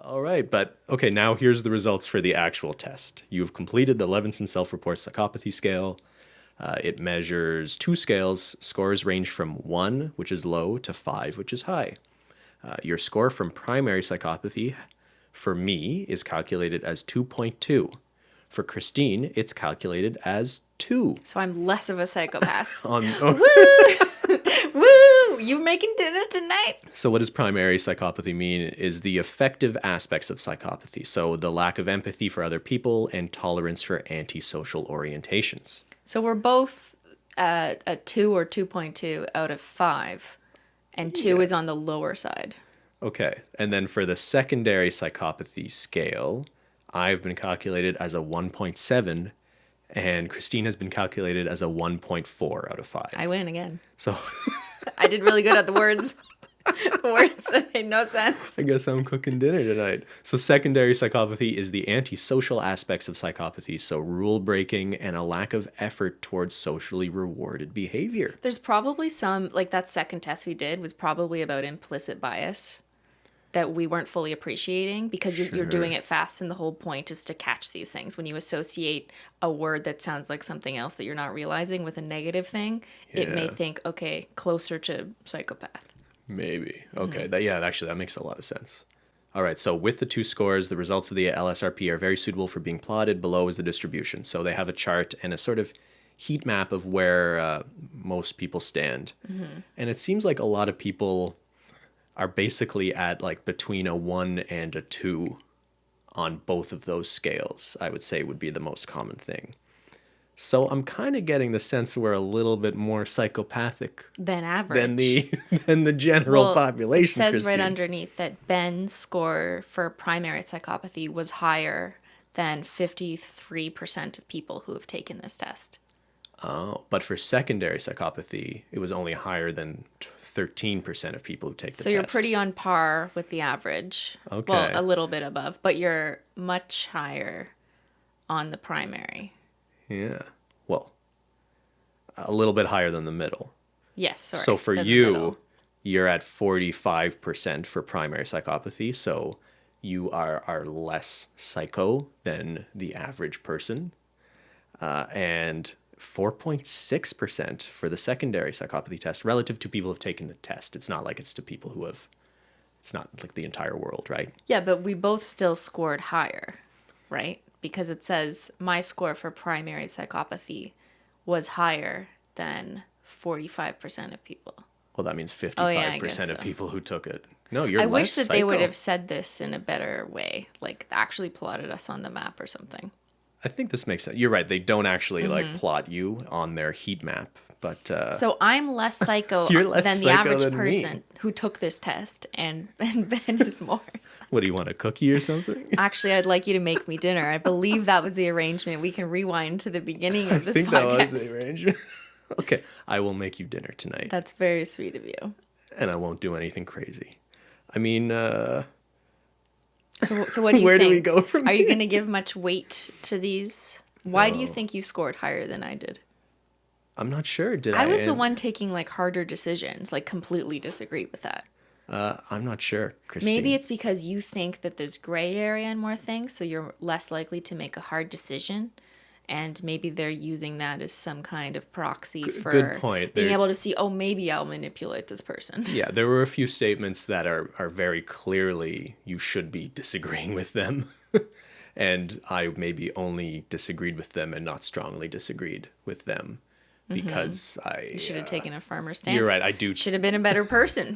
All right, but okay, now here's the results for the actual test. You've completed the Levinson Self-Report Psychopathy Scale. It measures 2 scales. Scores range from 1, which is low, to 5, which is high. Your score from primary psychopathy, for me, is calculated as 2.2. For Cristine, it's calculated as 2. So I'm less of a psychopath. Woo! Woo! You making dinner tonight? So what does primary psychopathy mean is the affective aspects of psychopathy. So the lack of empathy for other people and tolerance for antisocial orientations. So we're both at a 2 or 2.2 out of 5. And 2 is on the lower side. Okay. And then for the secondary psychopathy scale, I've been calculated as a 1.7 and Cristine has been calculated as a 1.4 out of 5. I win again. So I did really good at the words. The words that made no sense. I guess I'm cooking dinner tonight. So secondary psychopathy is the antisocial aspects of psychopathy. So rule breaking and a lack of effort towards socially rewarded behavior. There's probably some, like that second test we did was probably about implicit bias that we weren't fully appreciating because you're doing it fast, and the whole point is to catch these things. When you associate a word that sounds like something else that you're not realizing with a negative thing, it may think, okay, closer to psychopath. Maybe. Okay. That makes a lot of sense. All right. So with the 2 scores, the results of the LSRP are very suitable for being plotted. Below is the distribution. So they have a chart and a sort of heat map of where most people stand. And it seems like a lot of people are basically at like between a 1 and a 2 on both of those scales, I would say would be the most common thing. So I'm kind of getting the sense we're a little bit more psychopathic than average. than the general population. It says Cristine. right underneath that Ben's score for primary psychopathy was higher than 53% of people who have taken this test. Oh, but for secondary psychopathy, it was only higher than 13% of people who take the test. So you're pretty on par with the average. Okay. Well, a little bit above, but you're much higher on the primary. Yeah. Well, a little bit higher than the middle. Yes, sorry. So for you, you're at 45% for primary psychopathy. So you are less psycho than the average person. And 4.6% for the secondary psychopathy test relative to people who have taken the test. It's not like it's to people who have, it's not like the entire world, right? Yeah, but we both still scored higher, right? Because it says my score for primary psychopathy was higher than 45% of people. Well, that means 55% of people who took it. No, you're I less wish that psycho. they would have said this in a better way, like actually plotted us on the map or something. I think this makes sense. You're right. They don't actually like plot you on their heat map, but so I'm less psycho You're less than the psycho average than me. person who took this test, and Ben is more. What do you want, a cookie or something? Actually, I'd like you to make me dinner. I believe that was the arrangement. We can rewind to the beginning of this I think podcast. that was the arrangement. Okay, I will make you dinner tonight. That's very sweet of you. And I won't do anything crazy. I mean, So what do you where think? do we go from Are you here? going to give much weight to these? Why do you No. think you scored higher than I did? I'm not sure. Did I? I was the one taking like harder decisions, like completely disagree with that. I'm not sure, Cristine. Maybe it's because you think that there's gray area and more things, so you're less likely to make a hard decision. And maybe they're using that as some kind of proxy for good point. being They're- able to see, oh, maybe I'll manipulate this person. Yeah, there were a few statements that are very clearly you should be disagreeing with them. And I maybe only disagreed with them and not strongly disagreed with them because I... You should have taken a firmer stance. You're right, I do. Should have been a better person.